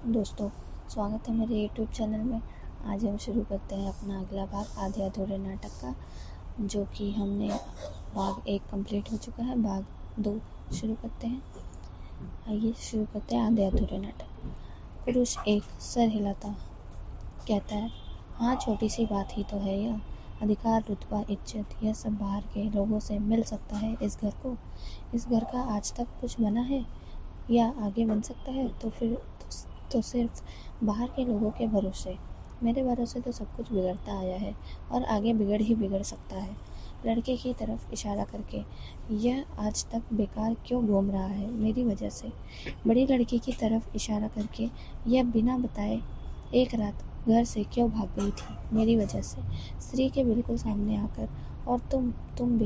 दोस्तों, स्वागत है मेरे यूट्यूब चैनल में। आज हम शुरू करते हैं अपना अगला भाग आधे अधूरे नाटक का, जो कि हमने भाग 1 कंप्लीट हो चुका है। भाग 2 शुरू करते हैं। आइए शुरू करते हैं आधे अधूरे नाटक। पुरुष 1 सर हिलाता कहता है, हाँ, छोटी सी बात ही तो है यह। अधिकार, रुतबा, इज्जत, यह सब बाहर के लोगों से मिल सकता है इस घर को। इस घर का आज तक कुछ बना है या आगे बन सकता है तो फिर तो सिर्फ बाहर के लोगों के भरोसे। मेरे भरोसे तो सब कुछ बिगड़ता आया है और आगे बिगड़ सकता है। लड़के की तरफ इशारा करके, यह आज तक बेकार क्यों घूम रहा है मेरी वजह से। बड़ी लड़की की तरफ इशारा करके, यह बिना बताए एक रात घर से क्यों भाग गई थी मेरी वजह से। स्त्री के बिल्कुल सामने आकर, और तुम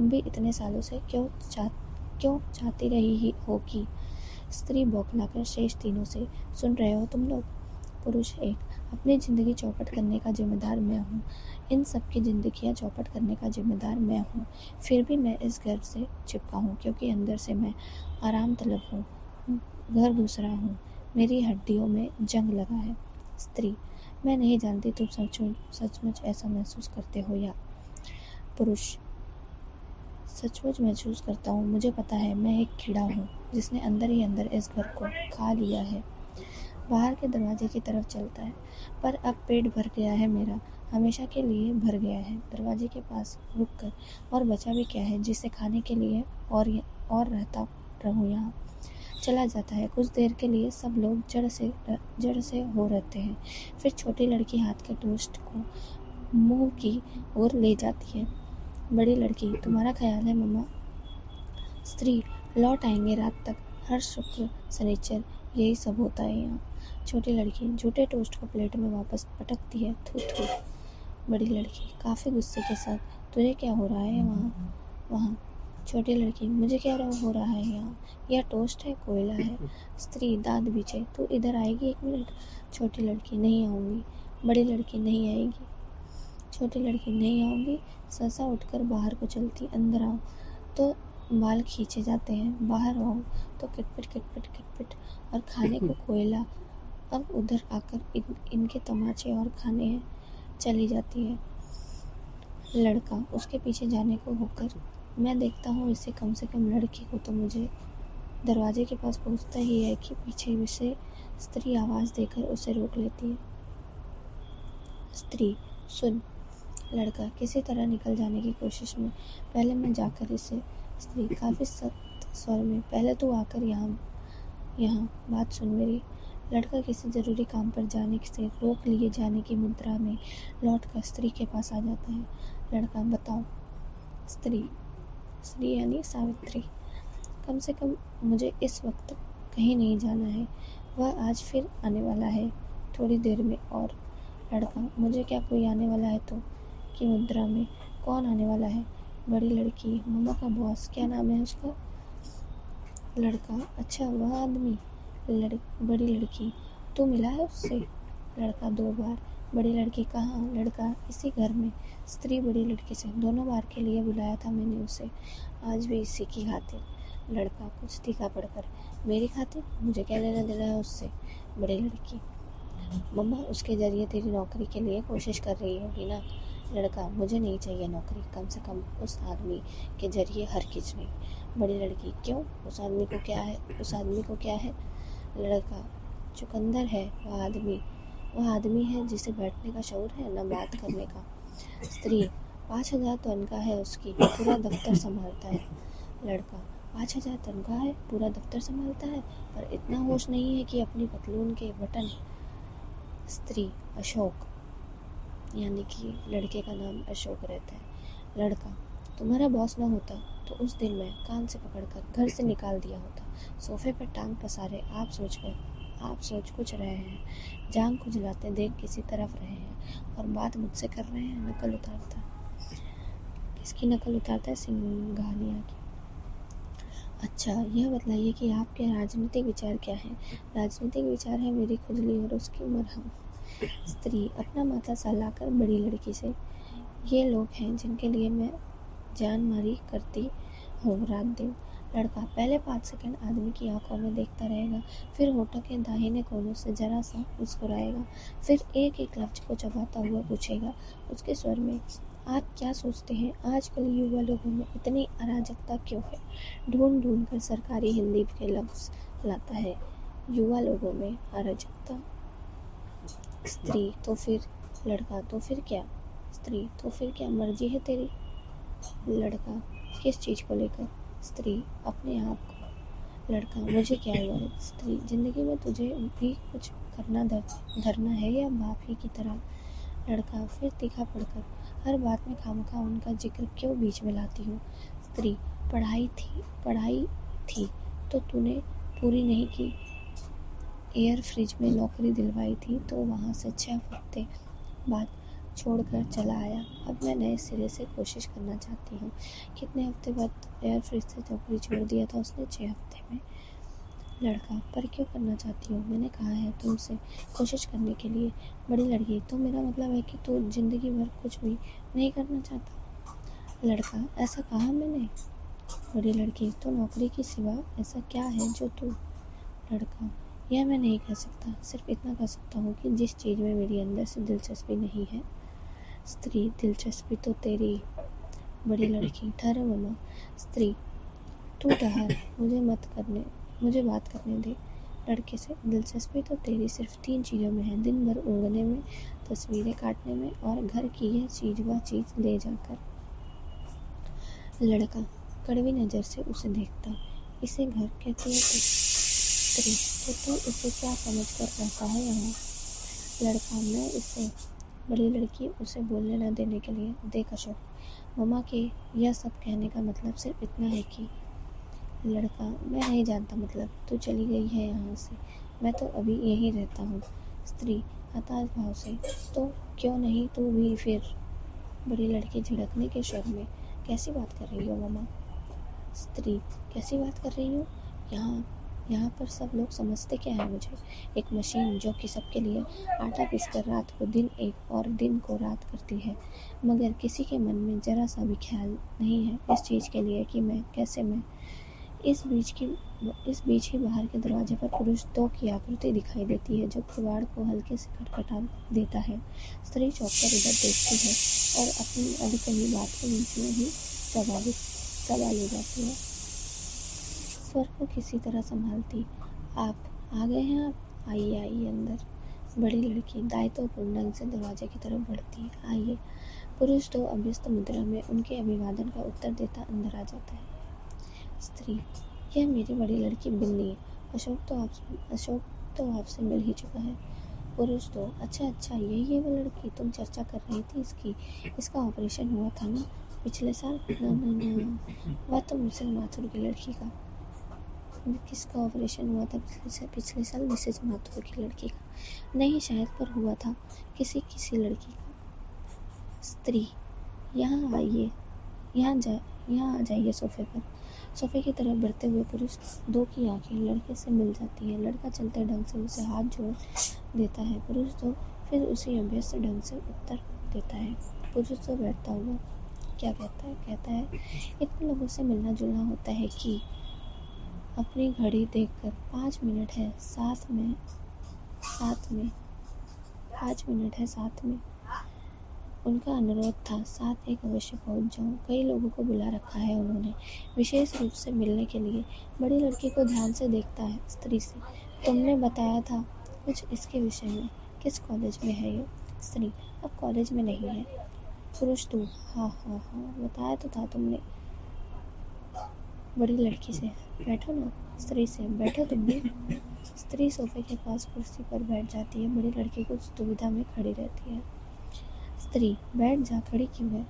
भी इतने सालों से क्यों चाहती रही ही हो कि। स्त्री बौखलाकर शेष तीनों से, सुन रहे हो तुम लोग। पुरुष 1 अपनी ज़िंदगी चौपट करने का जिम्मेदार मैं हूँ। इन सब की ज़िंदगियाँ चौपट करने का जिम्मेदार मैं हूँ। फिर भी मैं इस घर से चिपका हूँ क्योंकि अंदर से मैं आराम तलब हूँ, घर घुस रहा हूँ। मेरी हड्डियों में जंग लगा है। स्त्री, मैं नहीं जानती तुम सचमुच ऐसा महसूस करते हो या। पुरुष, सचमुच महसूस करता हूँ। मुझे पता है मैं एक कीड़ा हूँ जिसने अंदर ही अंदर इस घर को खा लिया है। बाहर के दरवाजे की तरफ चलता है, पर अब पेट भर गया है मेरा, हमेशा के लिए भर गया है। दरवाजे के पास रुककर, और बचा भी क्या है जिसे खाने के लिए और रहता रहूँ यहाँ। चला जाता है। कुछ देर के लिए सब लोग जड़ से हो रहते हैं। फिर छोटी लड़की हाथ के टोस्ट को मुंह की ओर ले जाती है। बड़ी लड़की, तुम्हारा ख्याल है मम्मा। स्त्री, लौट आएंगे रात तक, हर शुक्र शनिचर यही सब होता है यहाँ। छोटी लड़की झूठे टोस्ट को प्लेट में वापस पटकती है। थू थू। बड़ी लड़की काफ़ी गुस्से के साथ, तुझे क्या हो रहा है वहाँ वहाँ। छोटी लड़की, मुझे क्या हो रहा है यहाँ, यह टोस्ट है कोयला है। स्त्री दांत बीचे, तू इधर आएगी 1 मिनट। छोटी लड़की, नहीं आऊँगी। बड़ी लड़की, नहीं आएगी। छोटी लड़की, नहीं आऊँगी। सहसा उठकर बाहर को चलती, अंदर आओ तो बाल खींचे जाते हैं, बाहर आओ तो किटपिट किटपिट किटपिट, और खाने को कोयला। अब उधर आकर इनके तमाचे और खाने हैं। चली जाती है। लड़का उसके पीछे जाने को होकर, मैं देखता हूँ इसे, कम से कम लड़की को तो मुझे। दरवाजे के पास पहुँचता ही है कि पीछे से स्त्री आवाज़ देकर उसे रोक लेती है। स्त्री, सुन। लड़का किसी तरह निकल जाने की कोशिश में, पहले मैं जाकर इसे। स्त्री काफ़ी सख्त स्वर में, पहले तू आकर यहाँ बात सुन मेरी। लड़का किसी ज़रूरी काम पर जाने से रोक लिए जाने की मुद्रा में लौटकर स्त्री के पास आ जाता है। लड़का, बताओ। स्त्री यानी सावित्री, कम से कम मुझे इस वक्त कहीं नहीं जाना है। वह आज फिर आने वाला है थोड़ी देर में। और लड़का, मुझे क्या कोई आने वाला है तो की मुद्रा में, कौन आने वाला है। बड़ी लड़की, मम्मा का बॉस, क्या नाम है उसका। लड़का, अच्छा वह आदमी। बड़ी लड़की, तू मिला है उससे। लड़का 2 बार। बड़ी लड़की, कहाँ। लड़का, इसी घर में। स्त्री बड़ी लड़की से, दोनों बार के लिए बुलाया था मैंने उसे, आज भी इसी की खातिर। लड़का कुछ तीखा पड़कर, मेरी खातिर, मुझे क्या लेना देना है उससे। बड़ी लड़की, मम्मा उसके जरिए तेरी नौकरी के लिए कोशिश कर रही होगी ना। लड़का, मुझे नहीं चाहिए नौकरी, कम से कम उस आदमी के जरिए हरगिज नहीं। बड़ी लड़की, क्यों, उस आदमी को क्या है। लड़का, चुकंदर है वह आदमी है जिसे बैठने का शऊर है, न बात करने का। स्त्री, 5,000 तनख्वाह है उसकी, पूरा दफ्तर संभालता है। लड़का, 5,000 तनख्वाह है, पूरा दफ्तर संभालता है, पर इतना होश नहीं है कि अपनी पतलून के बटन। स्त्री, अशोक, यानी कि लड़के का नाम अशोक रहता है। लड़का, तुम्हारा बॉस न होता तो उस दिन मैं कान से पकड़कर घर से निकाल दिया होता। सोफे पर टांग पसारे आप सोच कुछ रहे हैं, जांग खुजलाते देख किसी तरफ रहे हैं, और बात मुझसे कर रहे हैं। नकल उतारता, किसकी नकल उतारता है, सिंघानिया की। अच्छा, यह बताइए कि आपके राजनीतिक विचार क्या हैं। राजनीतिक विचार है मेरी खुजली और उसकी मरहम। स्त्री अपना माथा सहलाकर बड़ी लड़की से, ये लोग हैं जिनके लिए मैं जान मारी करती हूँ रात दिन। लड़का पहले 5 सेकंड आदमी की आंखों में देखता रहेगा, फिर होठों के दाहिने कोनों से जरा सा मुस्कुराएगा, फिर एक एक लफ्ज को चबाता हुआ पूछेगा उसके स्वर में, आप क्या सोचते हैं आजकल युवा लोगों में इतनी अराजकता क्यों है? ढूंढ ढूंढ कर सरकारी हिंदी के लफ्ज लाता है। युवा लोगों में अराजकता। स्त्री तो फिर, लड़का तो फिर क्या? स्त्री तो फिर क्या मर्जी है तेरी? लड़का किस चीज़ को लेकर? स्त्री अपने आप को। लड़का मुझे क्या हुआ है? स्त्री जिंदगी में तुझे भी कुछ करना धरना है या बाप ही की तरह? लड़का फिर तीखा पड़कर, हर बात में खामखा उनका जिक्र क्यों बीच में लाती हूँ? स्त्री पढ़ाई थी तो तूने पूरी नहीं की। एयर फ्रिज में नौकरी दिलवाई थी तो वहाँ से 6 हफ्ते बाद छोड़कर चला आया। अब मैं नए सिरे से कोशिश करना चाहती हूँ। कितने हफ्ते बाद एयर फ्रिज से नौकरी छोड़ दिया था उसने? 6 हफ्ते में। लड़का पर क्यों करना चाहती हूँ? मैंने कहा है तुमसे कोशिश करने के लिए। बड़ी लड़की तो मेरा मतलब है कि तू जिंदगी भर कुछ भी नहीं करना चाहता? लड़का ऐसा कहा मैंने? बड़ी लड़की तो नौकरी के सिवा ऐसा क्या है जो तू? लड़का यह मैं नहीं कह सकता, सिर्फ इतना कह सकता हूँ कि जिस चीज़ में मेरी अंदर से दिलचस्पी नहीं है। स्त्री दिलचस्पी तो तेरी। बड़ी लड़की ठहरो मम्मा। स्त्री तू ठहर, मुझे बात करने दे। लड़के से दिलचस्पी तो तेरी सिर्फ 3 चीज़ों में है, दिन भर ऊँघने में, तस्वीरें काटने में और घर की यह चीज़ वह चीज़ ले जाकर। लड़का कड़वी नज़र से उसे देखता, इसे घर कहती है तू? स्त्री तो तू इसे क्या समझ कर रहता है यहाँ? लड़का मैं इसे। बड़ी लड़की उसे बोलने न देने के लिए, देख अशोक, मम्मा के यह सब कहने का मतलब सिर्फ इतना है कि। लड़का मैं नहीं जानता मतलब, तू चली गई है यहाँ से, मैं तो अभी यहीं रहता हूँ। स्त्री हताश भाव से तो क्यों नहीं तू भी फिर? बड़ी लड़की झिड़कने के स्वर में, कैसी बात कर रही हो मम्मा? स्त्री कैसी बात कर रही हो? यहाँ पर सब लोग समझते क्या है मुझे? एक मशीन जो कि सबके लिए आटा पीसकर रात को दिन एक और दिन को रात करती है, मगर किसी के मन में जरा सा भी ख्याल नहीं है इस चीज़ के लिए कि मैं कैसे मैं। इस बीच ही बाहर के दरवाजे पर पुरुष 2 की आकृति दिखाई देती है जो किवाड़ को हल्के से खटखटा देता है। स्त्री चौंक कर इधर देखती है और अपनी अभी कही बात को बीच में ही दबा ले जाती है। स्वर को किसी तरह संभालती, आप आ गए हैं? आप आइए अंदर। बड़ी लड़की दायित्वपूर्ण ढंग से दरवाजे की तरफ बढ़ती है, आइए। पुरुष तो अभ्यस्त मुद्रा में उनके अभिवादन का उत्तर देता अंदर आ जाता है। स्त्री यह मेरी बड़ी लड़की बिन्नी, अशोक तो आपसे मिल ही चुका है। पुरुष तो अच्छा यही है वो लड़की तुम चर्चा कर रही थी, इसका ऑपरेशन हुआ था ना पिछले साल? ना, वह तो मिसेज माथुर की लड़की का। किसका ऑपरेशन हुआ था पिछले साल? मिसेज माथुर की लड़की का। नहीं शायद, पर हुआ था किसी लड़की का। स्त्री यहाँ आइए, यहाँ आ जाइए सोफे पर। सोफे की तरफ बढ़ते हुए पुरुष 2 की आंखें लड़के से मिल जाती हैं। लड़का चलते ढंग से उसे हाथ जोड़ देता है। पुरुष तो फिर उसी अभ्यस्त ढंग से उत्तर देता है। पुरुष तो बैठता हुआ क्या कहता है इतने लोगों से मिलना जुलना होता है कि अपनी घड़ी देखकर 5 मिनट है साथ में 5 मिनट है साथ में। उनका अनुरोध था 7 एक अवश्य पहुंच जाऊं। कई लोगों को बुला रखा है उन्होंने विशेष रूप से मिलने के लिए। बड़ी लड़की को ध्यान से देखता है। स्त्री से तुमने बताया था कुछ इसके विषय में, किस कॉलेज में है ये? स्त्री अब कॉलेज में नहीं है। पुरुष तू हाँ बताया तो था तुमने। बड़ी लड़की से बैठो ना। स्त्री से बैठो तुम भी। स्त्री सोफे के पास कुर्सी पर बैठ जाती है। बड़ी लड़की कुछ दुविधा में खड़ी रहती है। स्त्री बैठ जा, खड़ी क्यों है?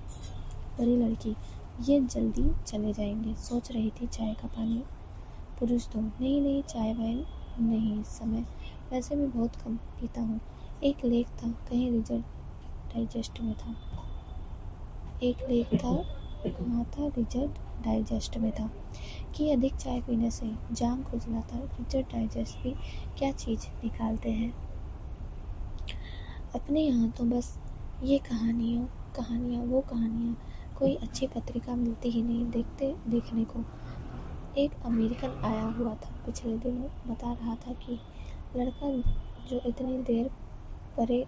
बड़ी लड़की ये जल्दी चले जाएंगे, सोच रही थी चाय का पानी। पुरुष तो नहीं चाय वाय नहीं, इस समय वैसे भी बहुत कम पीता हूँ। एक लेख था कहीं रिजल्ट डाइजेस्ट में था। एक लेख था कहाँ था? रिजल्ट डाइजेस्ट में था कि अधिक चाय पीने से जांघ खुजलाता। रिजल्ट डाइजेस्ट भी क्या चीज़ निकालते हैं अपने यहाँ तो बस ये कहानियाँ वो कहानियाँ। कोई अच्छी पत्रिका मिलती ही नहीं देखने को। एक अमेरिकन आया हुआ था पिछले दिनों, बता रहा था कि लड़का जो इतनी देर परे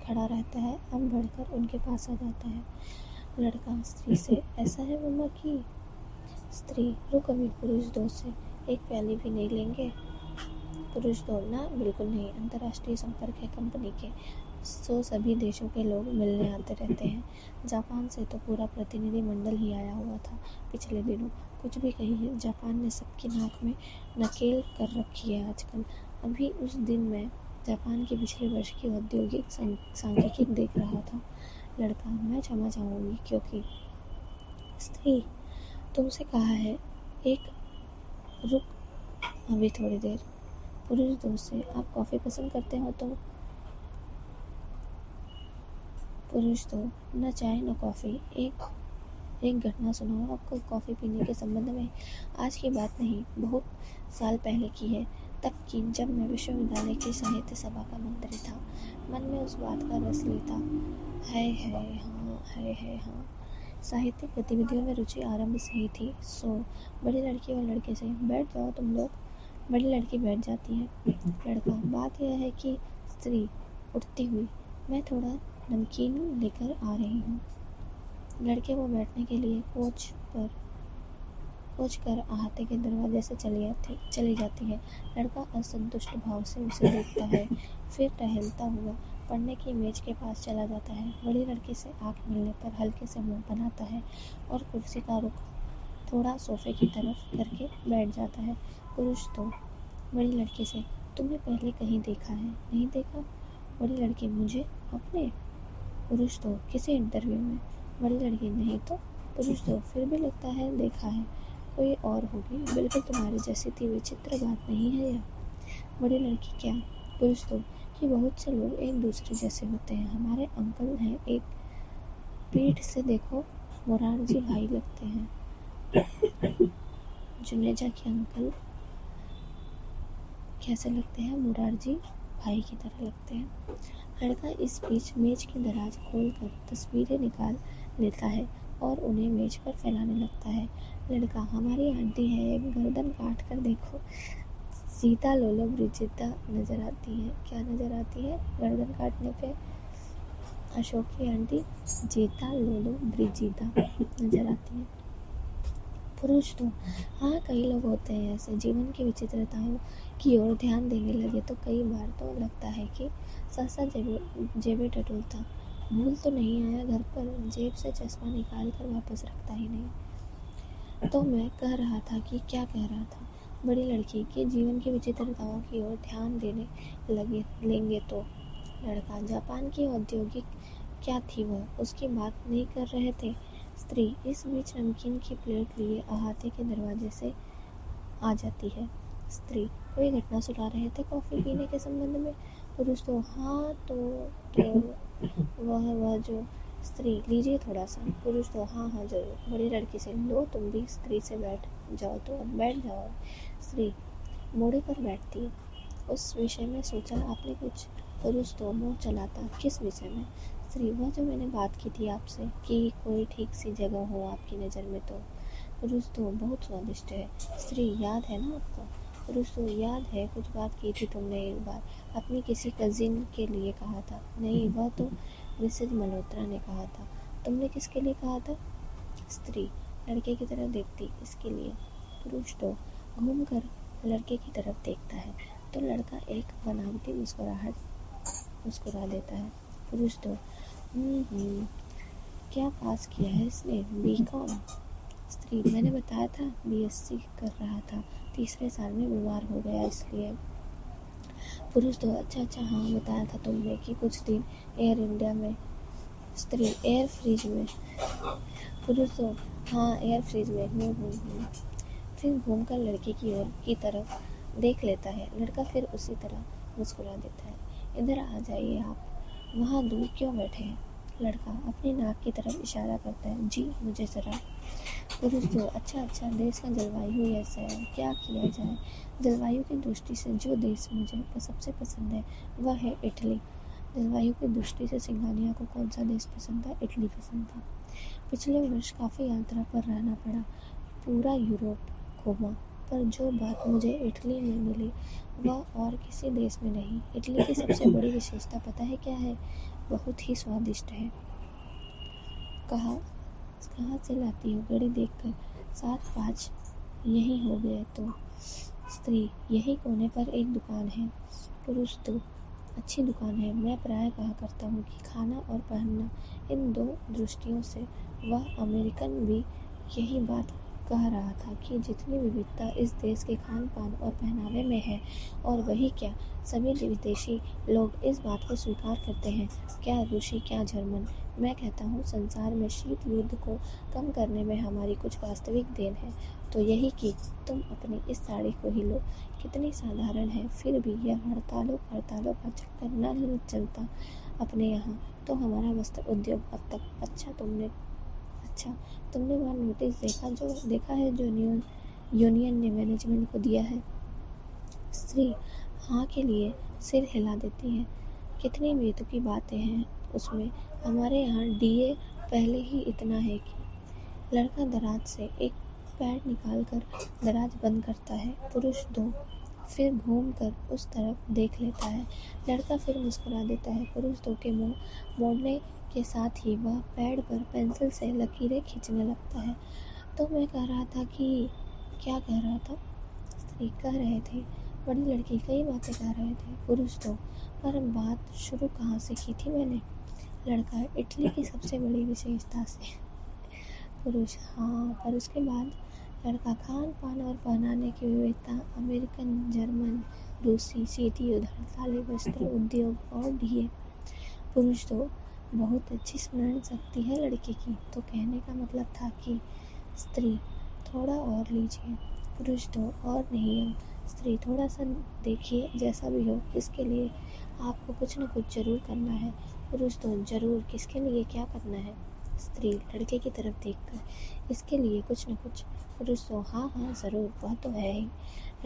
खड़ा रहता है अब बढ़कर उनके पास आ जाता है। लड़का स्त्री से, ऐसा है मम्मा की? स्त्री, रुक अभी पुरुष दोस्त से एक प्याली भी नहीं लेंगे? पुरुष दौड़ना बिल्कुल नहीं, अंतर्राष्ट्रीय संपर्क है कंपनी के, सो सभी देशों के लोग मिलने आते रहते हैं। जापान से तो पूरा प्रतिनिधि मंडल ही आया हुआ था पिछले दिनों। कुछ भी कहिए, जापान ने सबकी नाक में नकेल कर रखी है आजकल। अभी उस दिन मैं जापान के पिछले वर्ष की औद्योगिक सांख्यिकी देख रहा था। लड़का, मैं क्षमा चाहूँगी क्योंकि स्त्री, तुमसे कहा है एक, रुक अभी थोड़ी देर। पुरुष दोस्त से, आप कॉफ़ी पसंद करते हो तो? पुरुष तो, न चाय न कॉफ़ी। एक घटना सुनाओ आपको कॉफ़ी पीने के संबंध में। आज की बात नहीं, बहुत साल पहले की है, तब की, जब मैं विश्वविद्यालय की साहित्य सभा का मंत्री था। मन में उस बात का रस लेता। है हाँ, साहित्यिक गतिविधियों में रुचि आरंभ से ही थी। सो बड़ी लड़की और लड़के से, बैठ जाओ तुम लोग। बड़ी लड़की बैठ जाती है। लड़का, बात यह है कि स्त्री उठती हुई, मैं थोड़ा नमकीन लेकर आ रही हूँ। लड़के को बैठने के लिए कोच कर अहाते के दरवाजे से चली जाती है। लड़का असंतुष्ट भाव से उसे देखता है, फिर टहलता हुआ पढ़ने की मेज के पास चला जाता है। बड़ी लड़की से आंख मिलने पर हल्के से मुंह बनाता है और कुर्सी का रुख थोड़ा सोफे की तरफ करके बैठ जाता है। पुरुष तो, बड़ी लड़की से, तुमने पहले कहीं देखा है? नहीं देखा। बड़ी लड़की, मुझे? अपने? पुरुष तो, किसी इंटरव्यू में। बड़ी लड़की, नहीं तो। पुरुष तो, फिर भी लगता है देखा है, कोई और होगी, बिल्कुल तुम्हारी जैसी थी, विचित्र बात नहीं है यह? बड़ी लड़की, क्या? पुरुष तो, कि बहुत से लोग एक दूसरे जैसे होते हैं। हमारे अंकल हैं, एक पीठ से देखो मोरारजी भाई लगते हैं। जुनेजा के अंकल कैसे लगते हैं? मोरारजी भाई की तरह लगते हैं। लड़का इस बीच मेज की दराज खोलकर तस्वीरें निकाल लेता है और उन्हें मेज पर फैलाने लगता है। लड़का, हमारी आंटी है, गर्दन काट कर देखो। सीता लोलो ब्रिजिदा नजर आती है। क्या नजर आती है गर्दन काटने पे? अशोक की आंटी जीता लोलो ब्रिजिदा नजर आती है। पुरुष तो, हाँ, कई लोग होते हैं ऐसे, जीवन की विचित्रताओं की ओर ध्यान देने लगे तो कई बार तो लगता है कि सहसा जेबें टटोलता। भूल तो नहीं आया घर पर? जेब से चश्मा निकाल कर वापस रखता ही नहीं। तो मैं कह रहा था कि, क्या कह रहा था? बड़ी लड़की के जीवन की विचित्रताओं की ओर ध्यान देने लेंगे तो? लड़का, जापान की औद्योगिक क्या थी वह, उसकी बात नहीं कर रहे थे? स्त्री इस बीच नमकीन की प्लेट लिए अहाते के दरवाजे से आ जाती है। स्त्री, कोई घटना सुना रहे थे कॉफ़ी पीने के संबंध में? पुरुष तो, हाँ, तो वह जो। स्त्री, लीजिए थोड़ा सा। पुरुष तो, हाँ जरूर। बड़ी लड़की से, लो तुम भी स्त्री से बैठ जाओ तो बैठ जाओ। स्त्री मोड़े पर बैठती है। उस विषय में सोचा आपने कुछ? पुरुष तो मुंह चलाता, किस विषय में? स्त्री, वह जो मैंने बात की थी आपसे कि कोई ठीक सी जगह हो आपकी नज़र में तो? पुरुष तो, बहुत स्वादिष्ट है। स्त्री, याद है ना आपको? पुरुष तो, याद है, कुछ बात की थी तुमने एक बार, अपनी किसी कजिन के लिए कहा था। नहीं, वह तो मिसेज मल्होत्रा ने कहा था। तुमने किसके लिए कहा था? स्त्री लड़के की तरफ देखती, इसके लिए। पुरुष तो घूम कर लड़के की तरफ देखता है तो लड़का एक बनावटी मुस्कुरा देता है। पुरुष तो क्या पास किया है इसने? बीकॉम। स्त्री, मैंने बताया था बीएससी कर रहा था, तीसरे साल में बीमार हो गया इसलिए। पुरुष तो, अच्छा हाँ, बताया था तुमने कि कुछ दिन एयर इंडिया में। स्त्री, एयर फ्रीज में। पुरुष तो, हाँ, एयर फ्रीज में। फिर घूमकर लड़के की तरफ देख लेता है। लड़का फिर उसी तरह मुस्कुरा देता है। इधर आ जाइए आप, वहाँ दूर क्यों बैठे हैं? लड़का अपनी नाक की तरफ इशारा करता है, जी मुझे ज़रा। पुरुष तो, अच्छा, देश का जलवायु ऐसा है, क्या किया जाए? जलवायु की दृष्टि से जो देश मुझे सबसे पसंद है वह है इटली। जलवायु की दृष्टि से सिंघानिया को कौन सा देश पसंद था? इटली पसंद था। पिछले वर्ष काफ़ी यात्रा पर रहना पड़ा, पूरा यूरोप घूमा, पर जो बात मुझे इटली में मिली वह और किसी देश में नहीं। इटली की सबसे बड़ी विशेषता पता है क्या है? बहुत ही स्वादिष्ट है। कहाँ कहाँ से लाती हो? घड़ी देखकर 7-5 यही हो गए तो। स्त्री, यही कोने पर एक दुकान है। पुरुष, तो अच्छी दुकान है। मैं प्राय कहा करता हूँ कि खाना और पहनना, इन दो दृष्टियों से वह अमेरिकन भी यही बात कह रहा था कि जितनी विविधता इस देश के खान पान और पहनावे में है, और वही क्या, सभी विदेशी लोग इस बात को स्वीकार करते हैं, क्या रूसी क्या जर्मन। मैं कहता हूँ संसार में शीत युद्ध को कम करने में हमारी कुछ वास्तविक देन है तो यही कि तुम अपनी इस साड़ी को ही लो। कितनी साधारण है, फिर भी यह हड़तालों का चक्कर न चलता अपने यहाँ तो हमारा वस्त्र उद्योग अब तक। अच्छा तुमने वह नोटिस देखा है जो यूनियन ने मैनेजमेंट को दिया है? स्त्री हाँ के लिए सिर हिला देती है। कितनी बेतुकी बातें हैं उसमें। हमारे यहाँ डीए पहले ही इतना है कि लड़का दराज से एक पैड निकालकर दराज बंद करता है। पुरुष दो फिर घूम कर उस तरफ देख लेता है। लड़का फिर मुस्कुरा देता है। पुरुष दो के मुंह मोड़ने के साथ ही वह पैड पर पेंसिल से लकीरें खींचने लगता है। तो मैं कह रहा था कि क्या कह रहा था? स्त्री कह रहे थे बड़ी लड़की कई बातें कह रहे थे। पुरुष दो पर बात शुरू कहाँ से की थी मैंने? लड़का इटली की सबसे बड़ी विशेषता से। पुरुष हाँ, पर उसके बाद लड़का खान पान और पहनाने की विविधता, अमेरिकन, जर्मन, रूसी, शीत युद्ध, हड़ताली, वस्त्र उद्योग और डीए। पुरुष तो बहुत अच्छी स्मरण शक्ति है लड़के की। तो कहने का मतलब था कि स्त्री थोड़ा और लीजिए। पुरुष तो और नहीं हम। स्त्री थोड़ा सा देखिए, जैसा भी हो इसके लिए आपको कुछ न कुछ जरूर करना है। पुरुष तो जरूर, किसके लिए क्या करना है? स्त्री लड़के की तरफ देखकर, इसके लिए कुछ न कुछ। पुरुष तो हाँ हाँ ज़रूर, वह तो है ही।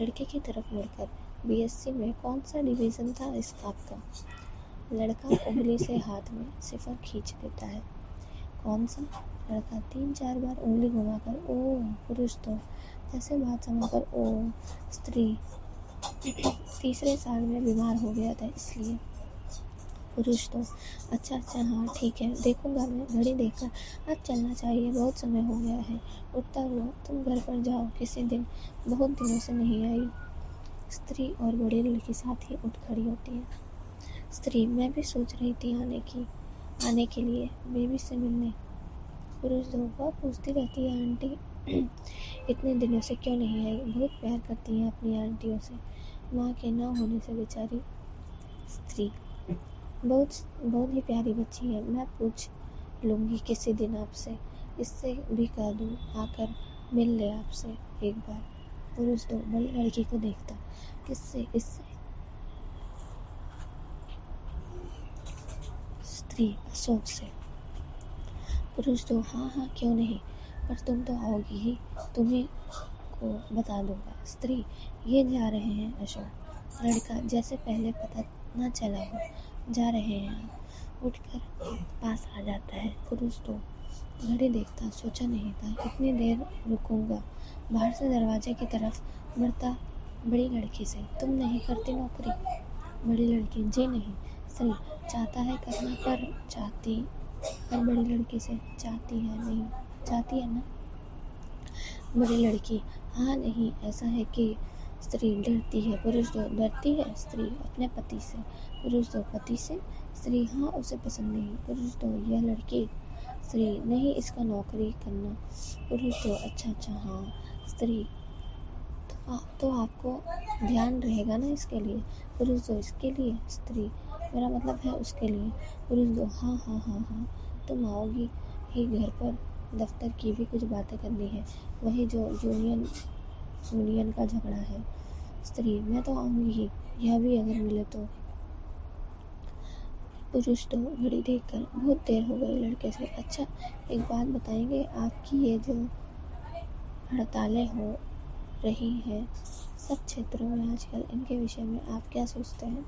लड़के की तरफ मुड़कर, बीएससी में कौन सा डिवीज़न था इस आपका? लड़का उंगली से हाथ में सिफर खींच देता है। कौन सा? लड़का 3-4 बार उंगली घुमाकर ओह। पुरुष तो जैसे बात समझकर ओह। स्त्री तीसरे साल में बीमार हो गया था इसलिए। पुरुष तो अच्छा हाँ ठीक है, देखूंगा मैं। घड़ी देखकर अब चलना चाहिए, बहुत समय हो गया है। उठता हुआ तुम घर पर जाओ किसी दिन, बहुत दिनों से नहीं आई। स्त्री और बड़ी लड़की साथ ही उठ खड़ी होती है। स्त्री मैं भी सोच रही थी आने के लिए बेबी से मिलने। पुरुष दो वह पूछती रहती है आंटी इतने दिनों से क्यों नहीं आई? बहुत प्यार करती हैं अपनी आंटियों से, माँ के ना होने से बेचारी। स्त्री बहुत बहुत ही प्यारी बच्ची है, मैं पूछ लूँगी किसी दिन आपसे, इससे भी कह दूँ आकर मिल ले आपसे एक बार। पुरुष दो बड़ी लड़की को देखता, किससे? इससे। स्त्री अशोक से। पुरुष दो हाँ हाँ क्यों नहीं, पर तुम तो आओगी ही, तुम्हें को बता दूंगा। स्त्री ये जा रहे हैं अशोक। लड़का जैसे पहले पता न चला हो, जा रहे हैं। उठकर पास आ जाता है। पुरुष तो घड़ी देखता, सोचा नहीं था इतनी देर रुकूंगा। बाहर से दरवाजे की तरफ बढ़ता बड़ी लड़की से, तुम नहीं करती नौकरी? बड़ी लड़की जी नहीं। स्त्री चाहता है करना पर बड़ी लड़की से चाहती है नहीं, चाहती है ना? बड़ी लड़की हाँ नहीं, ऐसा है कि स्त्री डरती है। पुरुष दो डरती है स्त्री अपने पति से। पुरुष दो पति से। स्त्री हाँ उसे पसंद नहीं। पुरुष दो यह लड़की। स्त्री नहीं, इसका नौकरी करना। पुरुष दो अच्छा हाँ। स्त्री तो आपको ध्यान रहेगा ना इसके लिए? पुरुष दो इसके लिए। स्त्री मेरा मतलब है उसके लिए। पुरुष दो हाँ तुम आओगी ही घर पर, दफ्तर की भी कुछ बातें करनी है, वही जो यूनियन का झगड़ा है। स्त्री मैं तो आऊँगी ही, यह भी अगर मिले तो। पुरुष तो घड़ी देखकर, बहुत देर हो गई लड़के से, अच्छा एक बात बताएंगे, आपकी ये जो हड़तालें हो रही हैं सब क्षेत्रों में आजकल, इनके विषय में आप क्या सोचते हैं?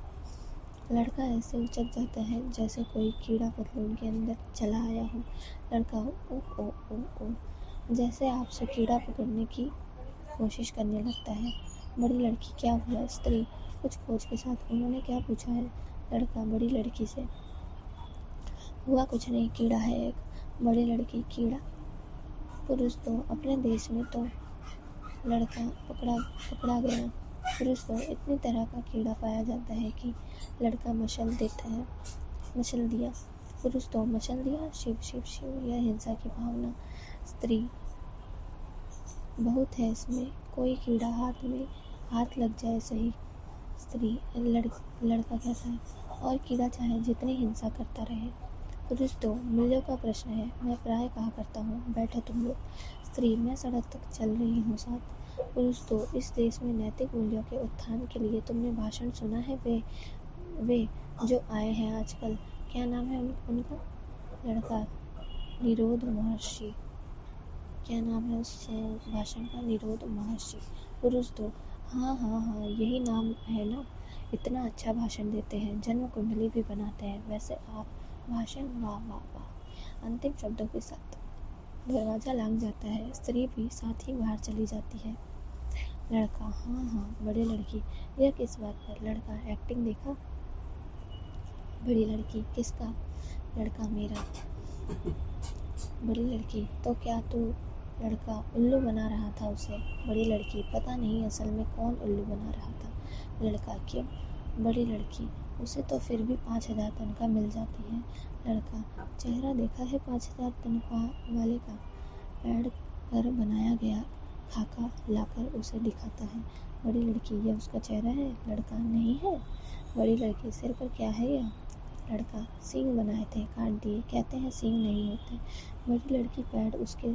लड़का ऐसे उचक जाता है जैसे कोई कीड़ा पतलून के अंदर चला आया हो। लड़का ओ जैसे आपसे कीड़ा पकड़ने की कोशिश करने लगता है। बड़ी लड़की क्या हुआ? स्त्री कुछ खोज के साथ उन्होंने क्या पूछा है? लड़का बड़ी लड़की से, हुआ कुछ नहीं, कीड़ा है एक। बड़ी लड़की, कीड़ा? पुरुष तो अपने देश में तो लड़का पकड़ा गया। पुरुष तो इतनी तरह का कीड़ा पाया जाता है कि लड़का मशल देता है। मशल दिया, पुरुष तो मशल दिया। शिव शिव शिव, यह हिंसा की भावना। स्त्री बहुत है इसमें, कोई कीड़ा हाथ लग जाए सही। स्त्री लड़का कहता है, और कीड़ा चाहे जितनी हिंसा करता रहे। पुरुष तो मूल्यों का प्रश्न है, मैं प्राय कहा करता हूँ, बैठो तुम लोग। स्त्री मैं सड़क तक चल रही हूँ साथ। पुरुष तो इस देश में नैतिक मूल्यों के उत्थान के लिए तुमने भाषण सुना है? वे जो आए हैं आजकल, क्या नाम है उनका? लड़का निरोध महर्षि। क्या नाम है उस भाषण का? निरोध महर्षि। पुरुष तो हाँ, यही नाम है ना। इतना अच्छा भाषण देते हैं, जन्म कुंडली भी बनाते हैं। वैसे आप भाषण, वाह वाह वाह। अंतिम शब्दों के साथ दरवाजा लांघ जाता है। स्त्री भी साथ ही बाहर चली जाती है। लड़का हाँ, बड़ी लड़की, यह किस बात पर? लड़का एक्टिंग देखा? बड़ी लड़की किसका? लड़का मेरा। बड़ी लड़की तो क्या तू? लड़का उल्लू बना रहा था उसे। बड़ी लड़की पता नहीं असल में कौन उल्लू बना रहा था। लड़का क्यों? बड़ी लड़की उसे तो फिर भी 5,000 तनख्वाह मिल जाती है। लड़का चेहरा देखा है 5,000 तनख्वाह वाले का? पैड पर बनाया गया खाका लाकर उसे दिखाता है। बड़ी लड़की यह उसका चेहरा है? लड़का नहीं है। बड़ी लड़की सिर पर क्या है यह? लड़का सींग बनाए थे, काट दिए, कहते हैं सींग नहीं होते। बड़ी लड़की पैड उसके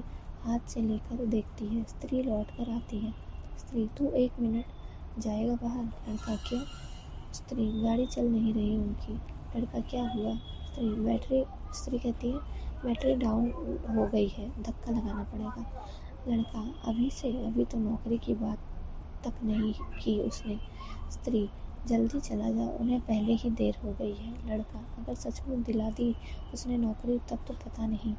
हाथ से लेकर देखती है। स्त्री लौट कर आती है। स्त्री तू 1 मिनट जाएगा बाहर? लड़का क्यों? स्त्री गाड़ी चल नहीं रही उनकी। लड़का क्या हुआ? स्त्री कहती है बैटरी डाउन हो गई है, धक्का लगाना पड़ेगा। लड़का अभी तो नौकरी की बात तक नहीं की उसने। स्त्री जल्दी चला जा, उन्हें पहले ही देर हो गई है। लड़का अगर सचमुच दिला दी उसने नौकरी तब तो पता नहीं।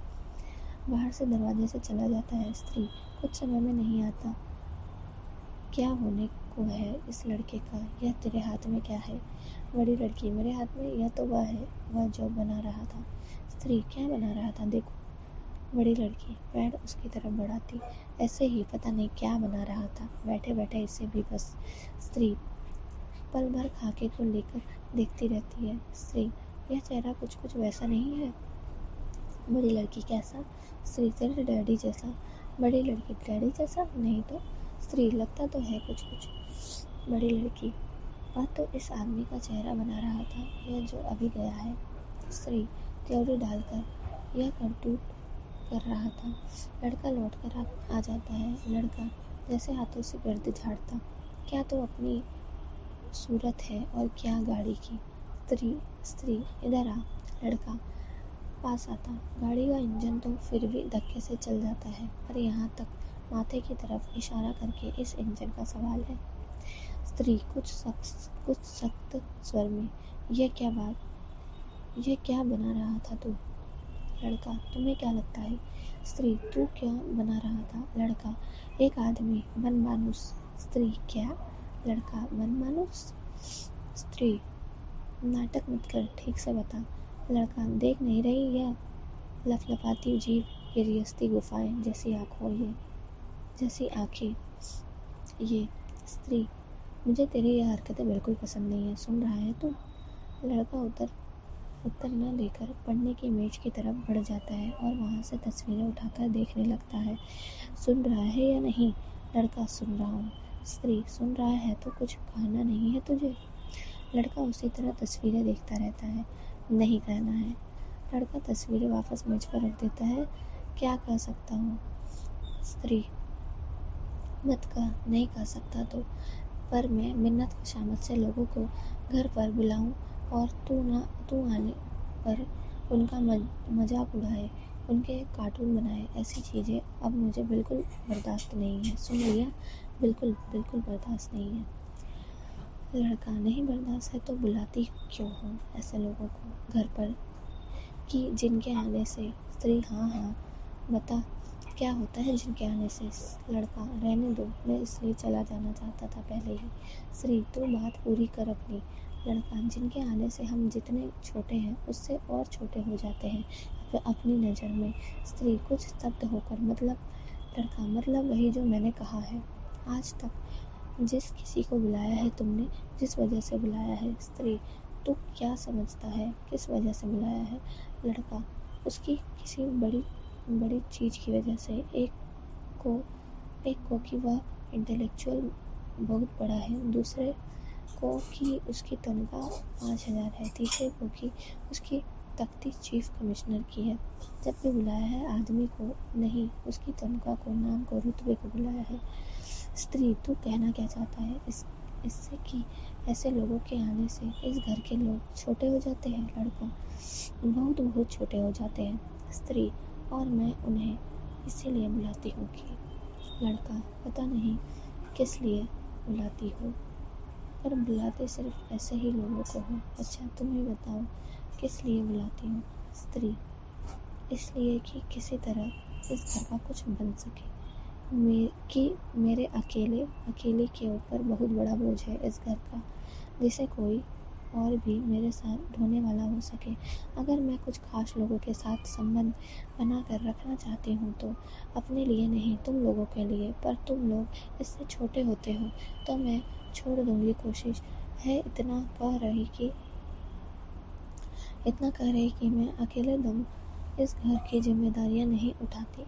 बाहर से दरवाजे से चला जाता है। स्त्री कुछ समय में नहीं आता। क्या होने को है इस लड़के का? यह तेरे हाथ में क्या है? बड़ी लड़की मेरे हाथ में यह तो वह है, वह जो बना रहा था। स्त्री क्या बना रहा था? देखो। बड़ी लड़की पैड उसकी तरफ बढ़ाती, ऐसे ही पता नहीं क्या बना रहा था, बैठे बैठे इसे भी बस। स्त्री पल भर खाके को लेकर देखती रहती है। स्त्री यह चेहरा कुछ वैसा नहीं है। बड़ी लड़की कैसा? स्त्री तेरे डैडी जैसा। बड़ी लड़की डैडी जैसा? नहीं तो। स्त्री लगता तो है कुछ। बड़ी लड़की वह तो इस आदमी का चेहरा बना रहा था, यह जो अभी गया है। स्त्री त्योरी डालकर यह करतूत कर रहा था। लड़का लौट कर आ जाता है। लड़का जैसे हाथों से गर्द झाड़ता, क्या तो अपनी सूरत है और क्या गाड़ी की। स्त्री इधर आ। लड़का पास आता। गाड़ी का इंजन तो फिर भी धक्के से चल जाता है, पर यहाँ तक माथे की तरफ इशारा करके इस इंजन का सवाल है। स्त्री कुछ सख्त स्वर में, यह क्या बना रहा था तू? लड़का तुम्हें क्या लगता है? स्त्री तू क्या बना रहा था? लड़का एक आदमी, मनमानुस। स्त्री क्या? लड़का मनमानुस? स्त्री नाटक मत कर, ठीक से बता। लड़का देख नहीं रही यह लफलफाती जीभ, ये रियसती गुफाएं जैसी आंखें ये। स्त्री मुझे तेरी यह हरकतें बिल्कुल पसंद नहीं है, सुन रहा है तू? लड़का उत्तर न देकर पढ़ने की मेज की तरफ बढ़ जाता है और वहाँ से तस्वीरें उठाकर देखने लगता है। सुन रहा है या नहीं? लड़का सुन रहा हूँ। स्त्री सुन रहा है तो कुछ कहना नहीं है तुझे? लड़का उसी तरह तस्वीरें देखता रहता है। नहीं कहना है। लड़का तस्वीरें वापस मेज पर रख देता है। क्या कह सकता हूँ? स्त्री मत कह, नहीं कह सकता तो, पर मैं मिन्नत खुशामत से लोगों को घर पर बुलाऊं और तू आने पर उनका मजाक उड़ाए, उनके कार्टून बनाए, ऐसी चीज़ें अब मुझे बिल्कुल बर्दाश्त नहीं है। सुन लिया? बिल्कुल बर्दाश्त नहीं है। लड़का नहीं बर्दाश्त है तो बुलाती क्यों हूँ ऐसे लोगों को घर पर कि जिनके आने से। स्त्री हाँ, बता क्या होता है जिनके आने से? लड़का, रहने दो, मैं इसलिए चला जाना चाहता था पहले ही। स्त्री, तू बात पूरी कर अपनी। लड़का, जिनके आने से हम जितने छोटे हैं उससे और छोटे हो जाते हैं अपनी नज़र में। स्त्री कुछ स्तब्ध होकर, मतलब? लड़का, मतलब वही जो मैंने कहा है। आज तक जिस किसी को बुलाया है तुमने, जिस वजह से बुलाया है। स्त्री, तू क्या समझता है किस वजह से बुलाया है? लड़का, उसकी किसी बड़ी बड़ी चीज़ की वजह से। को एक को कि वह इंटेलेक्चुअल बहुत बड़ा है, दूसरे को कि उसकी तनख्वाह 5,000 है, तीसरे को कि उसकी तख्ती चीफ कमिश्नर की है। जब भी बुलाया है आदमी को नहीं, उसकी तनख्वाह को, नाम को, रुतबे को बुलाया है। स्त्री, तू कहना क्या चाहता है इससे कि ऐसे लोगों के आने से इस घर के लोग छोटे हो जाते हैं? लड़का, बहुत बहुत छोटे हो जाते हैं। स्त्री, और मैं उन्हें इसीलिए बुलाती हूँ कि। लड़का, पता नहीं किस लिए बुलाती हो, पर बुलाते सिर्फ ऐसे ही लोगों को हो। अच्छा तुम ही बताओ किस लिए बुलाती हो? स्त्री, इसलिए कि किसी तरह इस घर का कुछ बन सके। कि मेरे अकेले के ऊपर बहुत बड़ा बोझ है इस घर का, जिसे कोई और भी मेरे साथ ढोने वाला हो सके। अगर मैं कुछ खास लोगों के साथ संबंध बना कर रखना चाहती हूँ तो अपने लिए नहीं, तुम लोगों के लिए। पर तुम लोग इससे छोटे होते हो तो मैं छोड़ दूंगी कोशिश है। इतना कह रही कि मैं अकेले दम इस घर की जिम्मेदारियां नहीं उठाती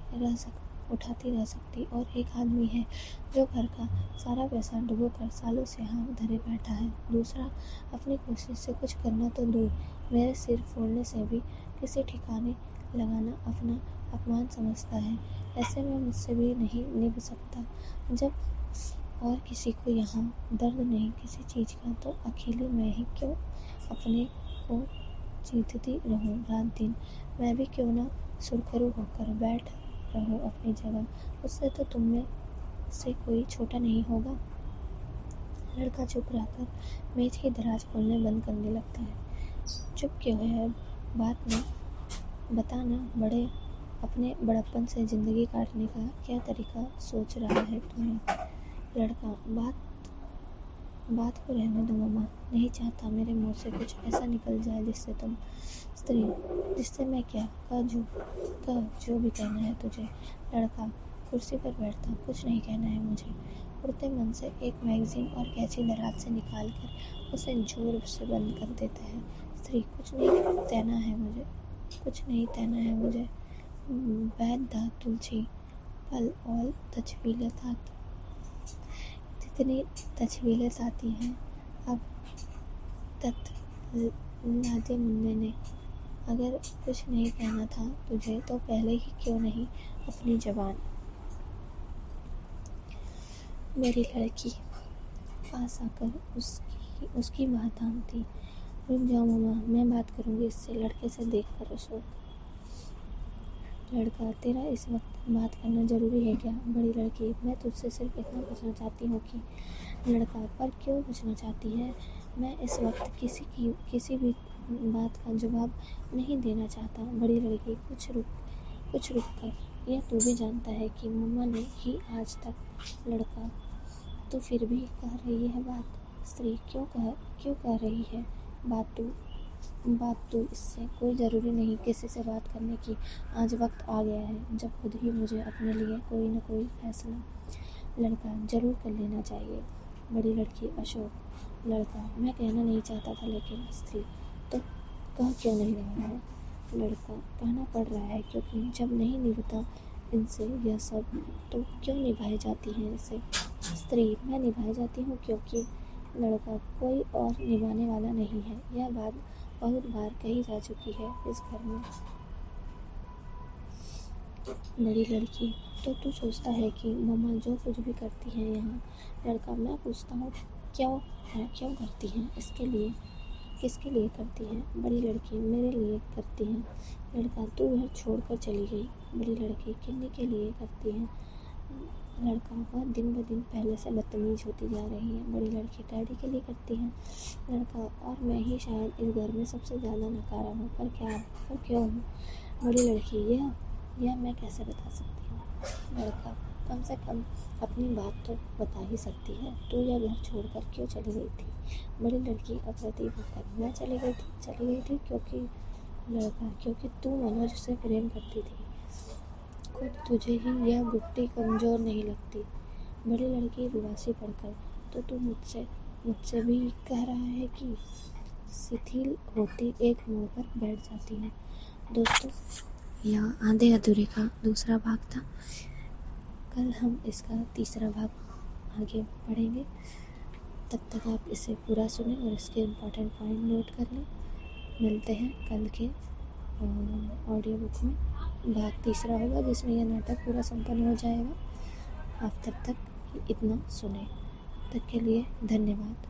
रह सकती। और एक आदमी है जो घर का सारा पैसा डुबो कर सालों से हाथ धरे बैठा है। दूसरा अपनी कोशिश से कुछ करना तो दूर, मेरे सिर फोड़ने से भी किसी ठिकाने लगाना अपना अपमान समझता है। ऐसे में मुझसे भी नहीं निभ सकता। जब और किसी को यहाँ दर्द नहीं किसी चीज़ का, तो अकेले मैं ही क्यों अपने को जीतती रहूं रात दिन? मैं भी क्यों ना सुरखरू होकर बैठ रहूं अपनी जगह? उससे तो तुम में से कोई छोटा नहीं होगा। लड़का चुप रहकर मेज की दराज खोलने बंद करने लगता है। चुप क्यों है? बात में बताना, अपने बड़प्पन से जिंदगी काटने का क्या तरीका सोच रहा है तुम्हें? लड़का, बात को रहने दो मम्मा, नहीं चाहता मेरे मुंह से कुछ ऐसा निकल जाए जिससे तुम। स्त्री, जिससे मैं क्या? कह जो भी कहना है तुझे। लड़का कुर्सी पर बैठता, कुछ नहीं कहना है मुझे। उड़ते मन से एक मैगजीन और कैंची दराज से निकाल कर उसे जोर से बंद कर देता है। स्त्री, कुछ नहीं कहना है मुझे। वैद दा तुलसी पल और जितनी तजवीज़ आती हैं अब तक लादे मुन्ने ने। अगर कुछ नहीं कहना था तुझे तो पहले ही क्यों नहीं अपनी जबान। मेरी लड़की पास आकर उसकी बात थामती। रुक जाओ मम्मा, मैं बात करूँगी इससे। लड़के से देख कर अशोक। लड़का, तेरा इस वक्त बात करना ज़रूरी है क्या? बड़ी लड़की, मैं तुझसे सिर्फ इतना पूछना चाहती हूँ कि। लड़का, पर क्यों पूछना चाहती है? मैं इस वक्त किसी भी बात का जवाब नहीं देना चाहता। बड़ी लड़की, कुछ रुक कर, यह तू भी जानता है कि मम्मा ने ही आज तक। लड़का, तो फिर भी कह रही है बात। स्त्री, क्यों कह रही है बात तू इससे कोई ज़रूरी नहीं किसी से बात करने की। आज वक्त आ गया है जब खुद ही मुझे अपने लिए कोई न कोई फैसला। लड़का, जरूर कर लेना चाहिए। बड़ी लड़की अशोक। लड़का, मैं कहना नहीं चाहता था लेकिन। स्त्री, तो कह क्यों नहीं रहा है? लड़का, कहना पड़ रहा है क्योंकि जब नहीं निभता इनसे यह सब तो क्यों निभाई जाती हैं इसे? स्त्री, मैं निभाई जाती हूँ क्योंकि। लड़का, कोई और निभाने वाला नहीं है। यह बात बहुत बार कही जा चुकी है इस घर में। बड़ी लड़की, तो तू सोचता है कि मम्मा जो कुछ भी करती हैं यहाँ। लड़का, मैं पूछता हूँ क्यों करती हैं? किसके लिए करती हैं? बड़ी लड़की, मेरे लिए करती हैं। लड़का, तू घर छोड़कर चली गई। बड़ी लड़की, किन्नी के लिए करती हैं? लड़का, वह दिन ब दिन पहले से बदतमीज होती जा रही है। बड़ी लड़की, डैडी के लिए करती हैं। लड़का, और मैं ही शायद इस घर में सबसे ज़्यादा नकारा हूँ, पर क्यों हूँ? बड़ी लड़की, यह मैं कैसे बता सकती हूँ। लड़का, कम से कम अपनी बात तो बता ही सकती है। तू यह घर छोड़कर क्यों चली गई थी? बड़ी लड़की अप्रतिभ होकर, मैं चली गई थी क्योंकि लड़का, क्योंकि तू मनोज से प्रेम करती थी। खुद तुझे ही यह गुट्टी कमज़ोर नहीं लगती? बड़ी लड़की उदासी पढ़कर, तो तू मुझसे भी कह रहा है कि शिथिल होती एक मोड़ पर बैठ जाती है। दोस्तों, यह आधे अधूरे का दूसरा भाग था। कल हम इसका तीसरा भाग आगे पढ़ेंगे। तब तक आप इसे पूरा सुने और इसके इम्पोर्टेंट पॉइंट नोट कर लें। मिलते हैं कल के ऑडियो बुक में। भाग तीसरा होगा जिसमें यह नाटक पूरा संपन्न हो जाएगा। आप तब तक इतना सुने। तब तक के लिए धन्यवाद।